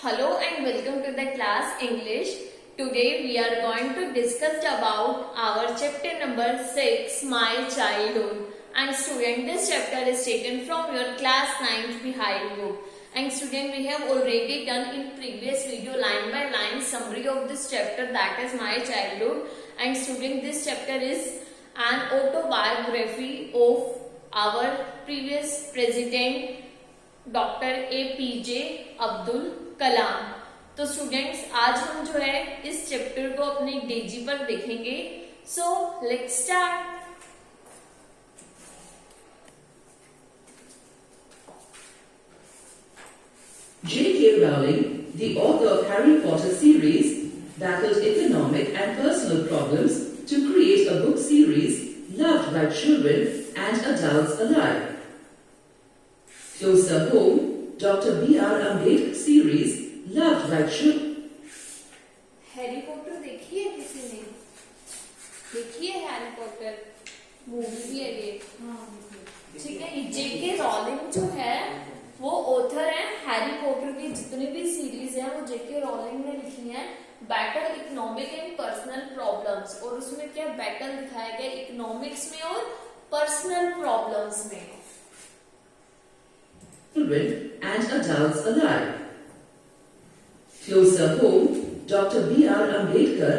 Hello and welcome to the class English. Today we are going to discuss about our chapter number 6, My Childhood. And student, this chapter is taken from your class 9th behind book. And student, we have already done in previous video line by line summary of this chapter, that is My Childhood. And student, this chapter is an autobiography of our previous president doctor APJ Abdul Kalam. तो students, आज हम जो है इस chapter को अपने Daisy पर देखेंगे. So let's start. J.K. Rowling, the author of Harry Potter series, tackled economic and personal problems to create a book series loved by children and adults alike. Closer Home, Dr. B.R. Ambedkar series loved by children. Harry Potter देखी है किसी ने? देखी है Harry Potter movie भी है ये. ठीक है. J.K. रॉलिंग जो है वो ऑथर है. हैरी पॉटर की जितनी भी सीरीज है वो J.K. रॉलिंग ने लिखी है. Battle economic and personal problems, और उसमें क्या बैटल दिखाया गया इकोनॉमिक्स में और पर्सनल प्रॉब्लम्स में. Children and adults alike. Closer Home, Dr. B.R. Ambedkar,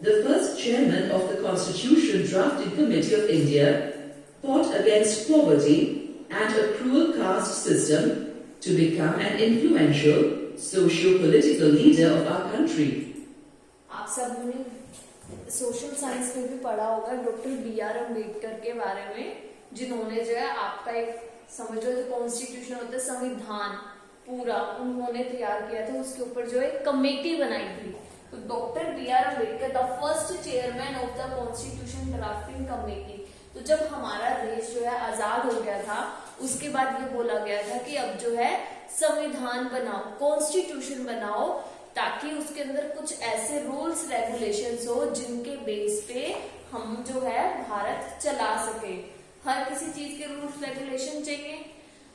the first chairman of the Constitution Drafting Committee of India, fought against poverty and a cruel caste system to become an influential socio-political leader of our country. आप सबने social science में भी पढ़ा होगा doctor B.R. Ambedkar के बारे में, जिन्होंने जो है आपका एक समझ लो जो कॉन्स्टिट्यूशन होता है, संविधान पूरा उन्होंने तैयार किया था. उसके ऊपर जो है कमेटी बनाई थी. तो doctor B.R. Ambedkar the first chairman of the constitution drafting committee. तो जब हमारा देश जो है आजाद हो गया था, उसके बाद ये बोला गया था कि अब जो है संविधान बनाओ, कॉन्स्टिट्यूशन बनाओ, ताकि उसके अंदर कुछ ऐसे रूल्स रेगुलेशंस हो जिनके बेस पे हम जो है भारत चला सके. हर किसी चीज के रूल्स रेगुलेशन चाहिए.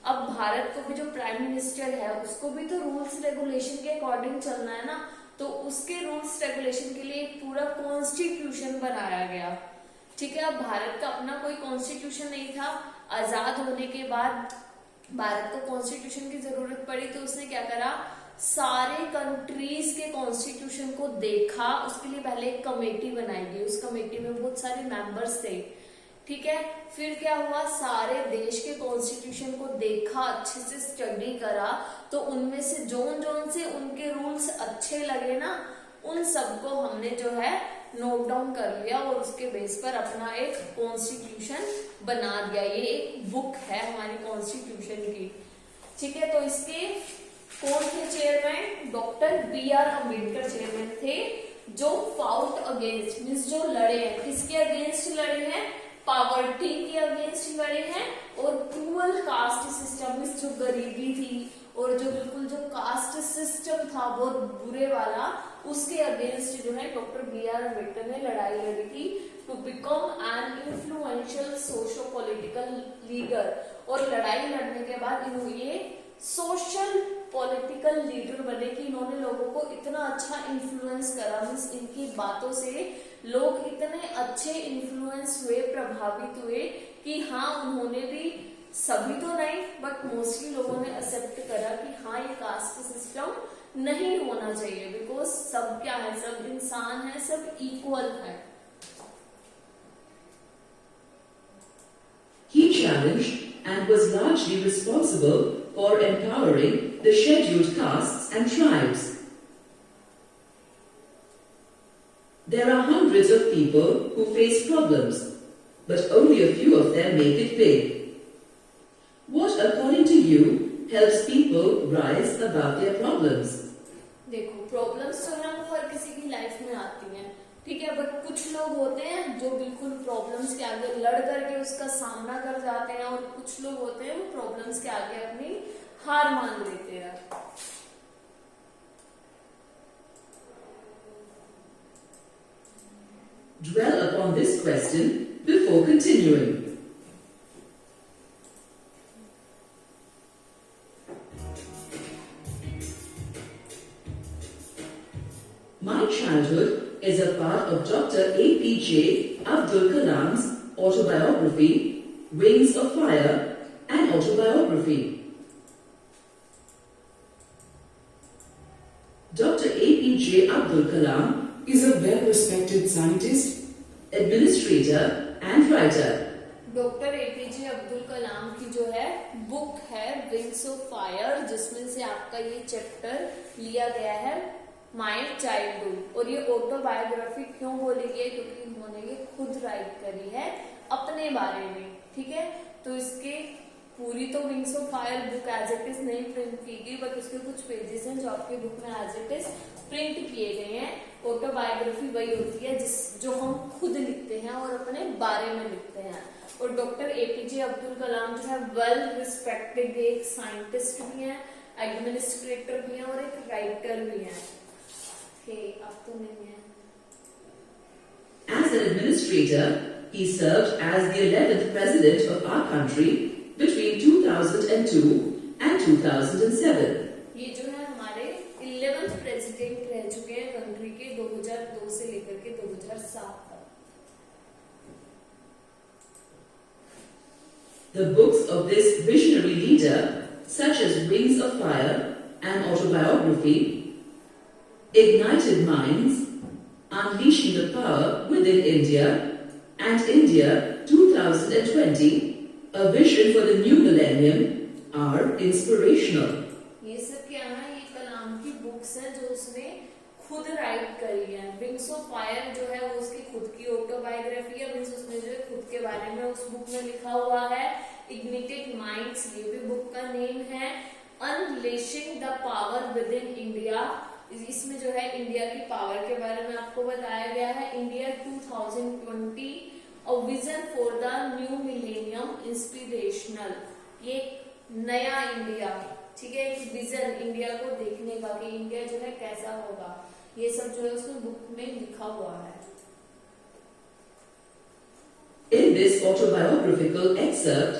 अब भारत को भी जो प्राइम मिनिस्टर है उसको भी तो रूल्स रेगुलेशन के अकॉर्डिंग चलना है ना. तो उसके रूल्स रेगुलेशन के लिए एक पूरा कॉन्स्टिट्यूशन बनाया गया. ठीक है. अब भारत का अपना कोई कॉन्स्टिट्यूशन नहीं था. आजाद होने के बाद भारत को कॉन्स्टिट्यूशन की जरूरत पड़ी, तो उसने क्या करा, सारे कंट्रीज के कॉन्स्टिट्यूशन को देखा. उसके लिए पहले एक कमेटी बनाई गई. उस कमेटी में बहुत सारे मेंबर्स थे. ठीक है. फिर क्या हुआ, सारे देश के कॉन्स्टिट्यूशन को देखा, अच्छे से स्टडी करा. तो उनमें से जोन जोन से उनके रूल्स अच्छे लगे ना, उन सबको हमने जो है नोट डाउन कर लिया और उसके बेस पर अपना एक कॉन्स्टिट्यूशन बना दिया. ये एक बुक है हमारी कॉन्स्टिट्यूशन की. ठीक है. तो इसके कौन थे chairman? Doctor B.R. Ambedkar chairman थे, जो फाउट अगेंस्ट मीन्स जो लड़े हैं. किसके अगेंस्ट लड़े हैं? पॉवर्टी के अगेंस्ट लड़े हैं. और क्रूअल कास्ट सिस्टम मीन्स जो गरीबी थी और जो बिल्कुल जो कास्ट सिस्टम था बहुत बुरे वाला, उसके अगेंस्ट जो है डॉक्टर B.R. अम्बेडकर ने लड़ाई लड़ी थी. To become an influential socio political leader. और लड़ाई लड़ने के बाद इन्होंने सोशल पॉलिटिकल लीडर बने कि इन्होंने लोगों को इतना अच्छा इन्फ्लुएंस करा. मीन्स इनकी बातों से लोग इतने अच्छे इन्फ्लुएंस हुए, प्रभावित हुए कि हाँ, उन्होंने भी, सभी तो नहीं बट मोस्टली लोगों ने एक्सेप्ट करा कि हाँ, ये कास्ट सिस्टम नहीं होना चाहिए. बिकॉज सब क्या है, सब इंसान है, सब इक्वल है. He challenged and was largely responsible for empowering the scheduled castes and tribes. There are hundreds of people who face problems, but only a few of them make it big. What, according to you, helps people rise above their problems? देखो, problems जो है वो हर किसी की life में आती हैं. ठीक है. बट कुछ लोग होते हैं जो बिल्कुल प्रॉब्लम्स के आगे लड़ करके उसका सामना कर जाते हैं, और कुछ लोग होते हैं वो प्रॉब्लम्स के आगे अपनी हार मान लेते हैं. Dwell upon this question before continuing. My childhood is a part of Dr. APJ Abdul Kalam's autobiography, Wings of Fire, and autobiography. Dr. APJ Abdul Kalam is a well-respected scientist, administrator and writer. Doctor APJ Abdul Kalam की जो है book है wings of fire, जिसमें से आपका ये chapter लिया गया है माय चाइल्डहुड। और ये ऑटोबायोग्राफी क्यों बोली गई है, क्योंकि उन्होंने ये खुद राइट करी है अपने बारे में, ठीक है। तो इसके पूरी तो wings of fire book as it is नहीं प्रिंट की गई, बट उसके कुछ पेजेस हैं जो आपकी बुक में एज इट इज प्रिंट किए गए हैं। ऑटोबायोग्राफी वही होती है जो हम खुद लिखते हैं और अपने बारे में लिखते हैं। और डॉक्टर एपीजे अब्दुल कलाम जो है वेल रिस्पेक्टेड एक साइंटिस्ट भी हैं, एडमिनिस्ट्रेटर भी हैं और एक राइटर भी हैं। अब तो नहीं है। As an administrator, he served as the 11th president of our country between 2002 and 2007. ये जो है हमारे 11th प्रेसिडेंट रह चुके हैं कंट्री के 2002 से लेकर के 2007 तक। The books of this visionary leader, such as Wings of Fire and autobiography, ignited minds, unleashing the power within India, and India 2020, a vision for the new millennium, are inspirational. ये सब क्या है, ये कलाम की बुक्स है जो उसने खुद राइट करी है। विंग्स ऑफ फायर जो है वो उसकी खुद की ऑटोबायोग्राफी है, मींस उसने जो है खुद के बारे में उस बुक में लिखा हुआ है। इग्निटेड माइंड्स ये भी बुक का नेम है। Unleashing the power with in India, इसमें जो है इंडिया की पावर के बारे में आपको बताया गया है। India 2020 a vision for the new millennium inspirational, ये नया इंडिया, ठीक है, एक विजन इंडिया को देखने का कि इंडिया जो है कैसा होगा, ये सब जो है उसमें बुक में लिखा हुआ है। In this autobiographical excerpt,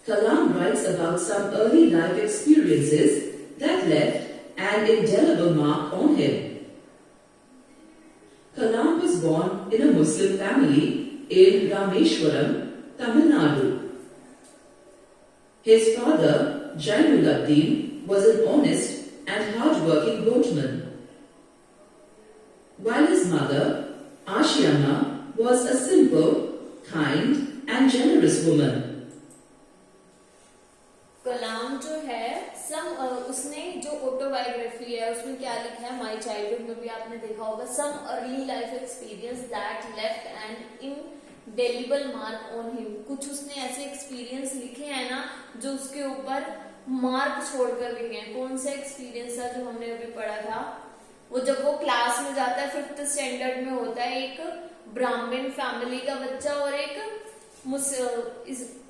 Kalam writes about some early life experiences that left an indelible mark on him. Kalam was born in a Muslim family in Rameshwaram, Tamil Nadu. His father, Jainuddin, was an honest and hard-working boatman, while his mother, Ashiana, was a simple, kind and generous woman. कलाम जो है उसने जो autobiography है उसमें क्या लिखा है, my childhood में भी आपने देखा होगा, some early life experience that left an indelible mark on him. कुछ उसने ऐसे एक्सपीरियंस लिखे हैं ना जो उसके ऊपर मार्क छोड़कर लिखे हैं। कौन सा एक्सपीरियंस था जो हमने अभी पढ़ा था, वो जब वो क्लास में जाता है 5th स्टैंडर्ड में होता है, एक ब्राह्मण फैमिली का बच्चा और एक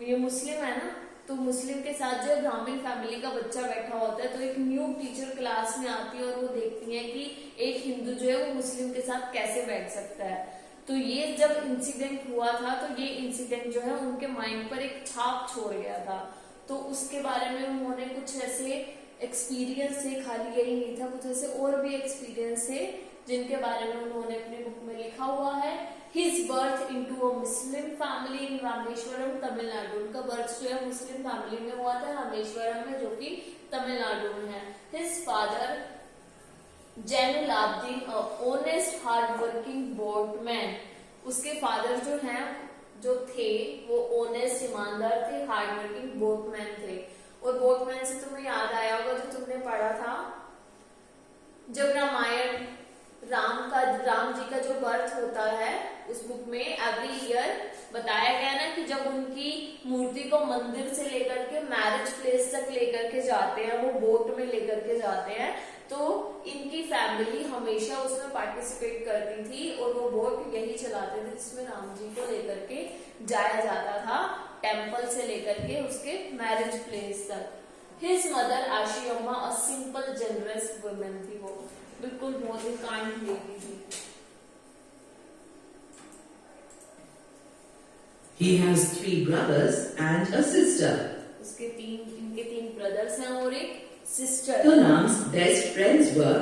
ये मुस्लिम है ना, तो मुस्लिम के साथ जो है ब्राह्मण फैमिली का बच्चा बैठा होता है। तो एक न्यू टीचर क्लास में आती है और वो देखती है कि एक हिंदू जो है वो मुस्लिम के साथ कैसे बैठ सकता है। तो ये जब इंसिडेंट हुआ था तो ये इंसिडेंट जो है उनके माइंड पर एक छाप छोड़ गया था। तो उसके बारे में उन्होंने कुछ ऐसे एक्सपीरियंस से, खाली यही नहीं था, कुछ ऐसे और भी एक्सपीरियंस है जिनके बारे में उन्होंने अपनी बुक में लिखा हुआ है। His birth into a Muslim family in Rameswaram Tamil Nadu, उनका बर्थ जो है मुस्लिम फैमिली में हुआ था रामेश्वरम में, जो कि तमिलनाडु में है। His father Jainulabdeen, a honest hard working boatman, उसके फादर जो हैं जो थे वो ऑनेस्ट ईमानदार थे, हार्ड वर्किंग बोटमैन थे। और बोटमैन से तुम्हें याद आया होगा जो तुमने पढ़ा था जब रामायण राम जी का जो बर्थ होता है उस बुक में एवरी ईयर बताया गया ना कि जब उनकी मूर्ति को मंदिर से लेकर के मैरिज प्लेस तक लेकर के जाते हैं, वो बोट में लेकर के जाते हैं, तो इनकी फैमिली हमेशा उसमें पार्टिसिपेट करती थी और वो बोट यही चलाते थे जिसमें राम जी को लेकर के जाया जाता था, टेम्पल से लेकर के उसके मैरिज प्लेस तक। हिज मदर आशी अम्मा अ सिंपल जनरस वुमेन थी, वो बिल्कुल बहुत ही काइंड लेडी थी। He has 3 brothers and a sister. इनके 3 ब्रदर्स हैं और एक sister. Kalam's best friends were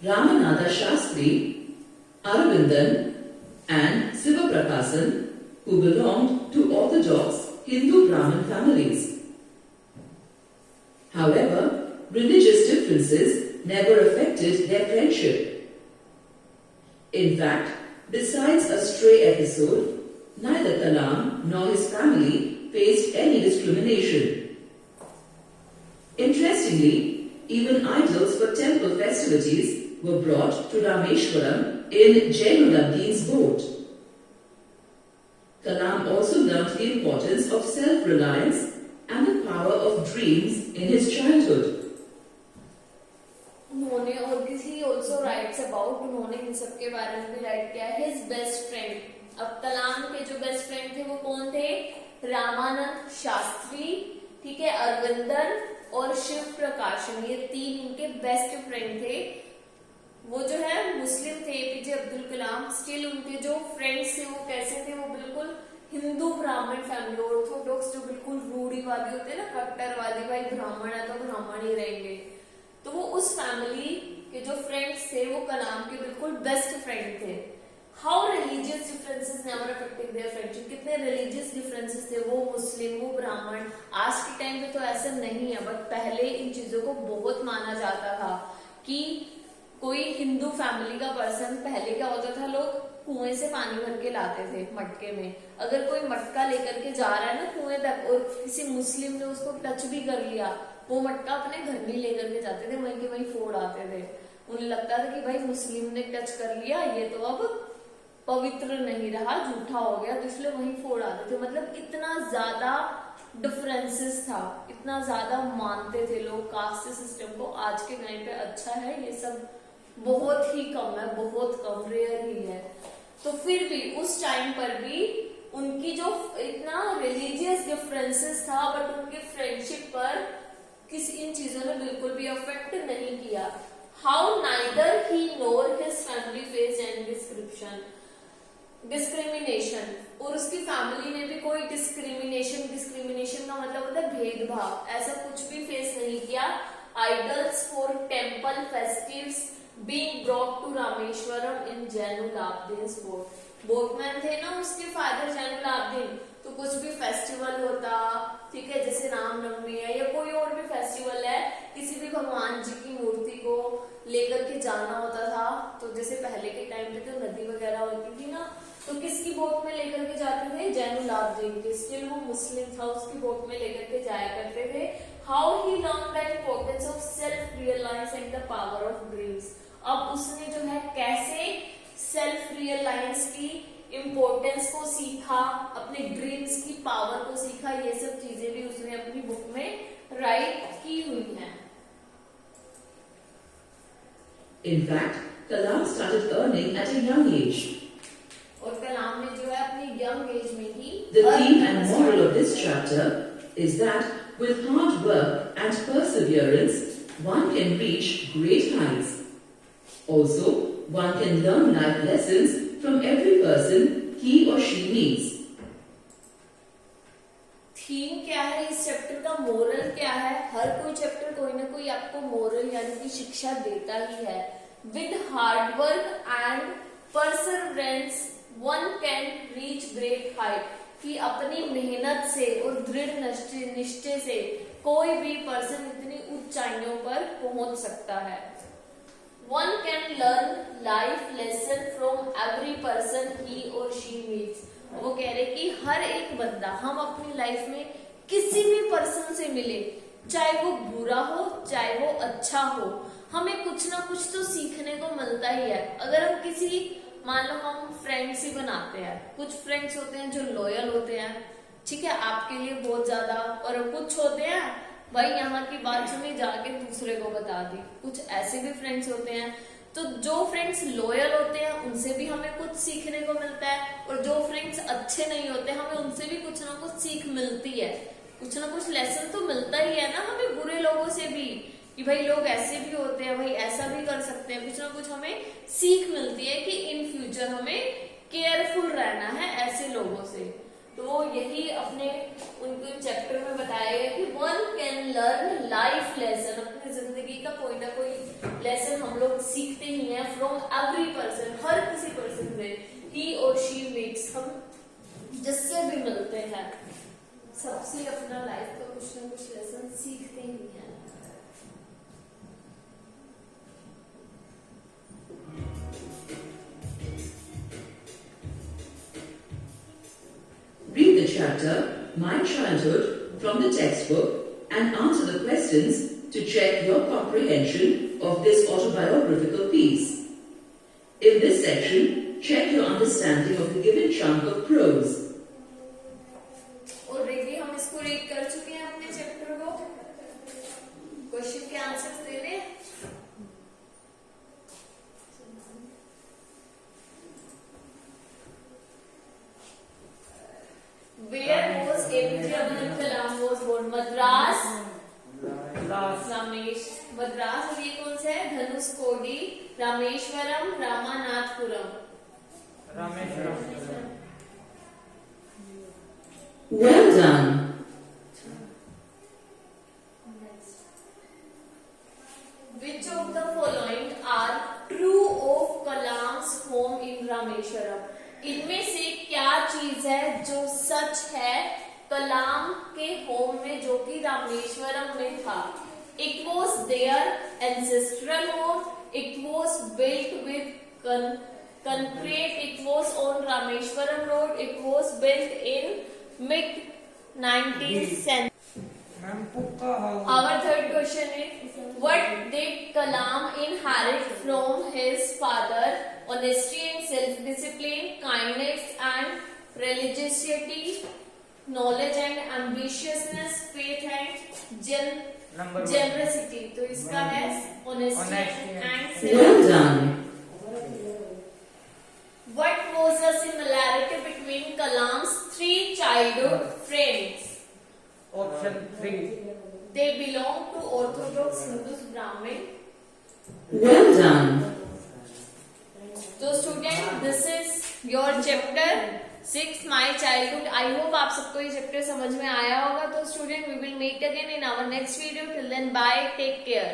Ramanatha Shastri, Aravindan, and Sivaprakasan, who belonged to orthodox Hindu Brahmin families. However, religious differences never affected their friendship. In fact, besides a stray episode, neither Kalam nor his family faced any discrimination. Interestingly, even idols for temple festivities were brought to Rameshwaram in Jainuddin's boat. Kalam also learnt the importance of self-reliance and the power of dreams in his childhood. उन्होंने और किसी also writes about उन्होंने इन सब के बारे में भी right किया है हिज बेस्ट फ्रेंड। अब कलाम के जो बेस्ट फ्रेंड थे वो कौन थे? रामानंद शास्त्री, ठीक है, अरविंदन और शिव प्रकाशन, ये तीन इनके बेस्ट फ्रेंड थे। वो जो है मुस्लिम थे एपीजे अब्दुल कलाम, स्टिल उनके जो फ्रेंड्स थे वो कैसे थे? वो बिल्कुल हिंदू ब्राह्मण फैमिली, ऑर्थोडॉक्स जो बिल्कुल रूढ़िवादी होते हैं ना, कट्टरवादी, भाई ब्राह्मण है तो ब्राह्मण ही रहेंगे, तो वो उस फैमिली के जो फ्रेंड्स थे वो कलाम के बिल्कुल बेस्ट फ्रेंड थे। How religious differences never affected their friendship, कितने रिलीजियस डिफरेंसेस थे, वो मुस्लिम वो ब्राह्मण। आज के टाइम पे तो ऐसा नहीं है, बट पहले इन चीजों को बहुत माना जाता था कि कोई हिंदू फैमिली का पर्सन, पहले क्या होता था, लोग कुएं से पानी भर के लाते थे मटके में। अगर कोई मटका लेकर के जा रहा है ना कुएं तक और किसी मुस्लिम ने उसको टच भी कर लिया, वो मटका अपने घर में लेकर के जाते थे, वहीं के वहीं फोड़ आते थे। उन्हें लगता था कि भाई मुस्लिम ने टच कर लिया, ये तो अब पवित्र नहीं रहा, झूठा हो गया, तो इसलिए वहीं फोड़ आते थे। मतलब इतना ज्यादा डिफरेंसेस था, इतना ज्यादा मानते थे लोग कास्ट सिस्टम को। आज के टाइम पे अच्छा है, ये सब बहुत ही कम है, बहुत कम, रेयर ही है। तो फिर भी उस टाइम पर भी उनकी जो इतना रिलीजियस डिफरेंसेस था, बट उनके फ्रेंडशिप पर किसी इन चीजों ने बिल्कुल भी अफेक्ट नहीं किया। How neither he NOR his family face and discrimination, और उसकी फैमिली ने भी कोई डिस्क्रिमिनेशन का मतलब होता है भेदभाव, ऐसा कुछ भी फेस नहीं किया। Idols for temple festives being brought to Rameswaram in Jainulabdeen's boat, boatman थे ना उसके फादर जैनुलाब्दीन, तो कुछ भी फेस्टिवल होता, ठीक है, जैसे रामनवमी है या कोई और भी फेस्टिवल है, किसी भी भगवान जी की मूर्ति को लेकर के जाना होता था, तो जैसे पहले के टाइम पे तो नदी वगैरह होती थी ना, तो किसकी बोट में लेकर के जाते थे? जैनुलाब्दीन के, स्टिल वो मुस्लिम था, उसकी बोट में लेकर के जाया करते थे। How he learn the importance of self realize and the power of dreams, अब उसने जो है कैसे सेल्फ रियलाइज की इम्पोर्टेंस को सीखा, अपने ड्रीम्स की पावर को सीखा, ये सब चीजें भी उसने अपनी बुक में राइट की हुई हैं। In fact, Kalam started earning at a young age. और कलाम ने जो है अपनी यंग एज में ही The theme and moral of this chapter is that with hard work and perseverance, one can reach great heights. Also, one can learn life lessons from every person he or she meets. Theme क्या है इस chapter का, moral क्या है? हर कोई chapter कोई ना कोई आपको मोरल यानी कि शिक्षा देता ही है। With hard work and Perseverance one can reach great height, कि अपनी मेहनत से और दृढ़ निश्चय से कोई भी पर्सन इतनी ऊंचाइयों पर पहुंच सकता है। One can learn life lesson from every person he और शी मीट्स, वो कह रहे कि हर एक बंदा, हम अपनी लाइफ में किसी भी पर्सन से मिले, चाहे वो बुरा हो चाहे वो अच्छा हो, हमें कुछ ना कुछ तो सीखने को मिलता ही है। अगर हम किसी, मान लो हम फ्रेंड्स ही बनाते हैं, कुछ फ्रेंड्स होते हैं जो लॉयल होते हैं, ठीक है, आपके लिए बहुत ज्यादा, और कुछ होते हैं भाई यहाँ की बात सुनी जाके दूसरे को बता दी, कुछ ऐसे भी फ्रेंड्स होते हैं। तो जो फ्रेंड्स लॉयल होते हैं उनसे भी हमें कुछ सीखने को मिलता है, और जो फ्रेंड्स अच्छे नहीं होते हमें उनसे भी कुछ ना कुछ सीख मिलती है, कुछ ना कुछ लेसन तो मिलता ही है ना हमें बुरे लोगों से भी, कि भाई लोग ऐसे भी होते हैं, भाई ऐसा भी कर सकते हैं, कुछ ना कुछ हमें सीख मिलती है कि इन फ्यूचर हमें केयरफुल रहना है ऐसे लोगों से। तो यही अपने उनके चैप्टर में बताया गया कि one can learn life lesson, अपनी जिंदगी का कोई ना कोई लेसन हम लोग लोग सीखते ही हैं फ्रॉम एवरी पर्सन, हर किसी पर्सन से, ही और शी मीट्स, हम जिससे भी मिलते हैं सबसे अपना लाइफ का कुछ ना कुछ लेसन सीखते ही हैं। Read the chapter My Childhood from the textbook and answer the questions to check your comprehension of this autobiographical piece. In this section, check your understanding of the given chunk of prose. Already हम इसको read कर चुके हैं अपने chapter को, question के answers देने। Where was APJ Abdul Kalam was born? Madras, Ramesh, Madras. और ये कौन सा है? Dhanushkodi, Rameswaram, Ramanathapuram. Well done. Which of the following are true of Kalam's home in Rameshwaram? इनमें से क्या चीज है जो सच है कलाम के होम में जो कि रामेश्वरम में था? It was their ancestral home. It was built with concrete. It was on Rameshwaram Road. It was built in mid 19th century. Our third question is, what did Kalam inherit from his father? Honesty and self-discipline, kindness and religiosity, knowledge and ambitiousness, faith and generosity. तो इसका है honesty and Well done. What was the similarity between Kalam's 3 childhood friends? Option 3. They belong to Orthodox Hindus Brahmin. Well done. तो student this is your chapter 6 my childhood. I hope आप सबको ये chapter समझ में आया होगा। तो student we will meet again in our next video. Till then bye, take care.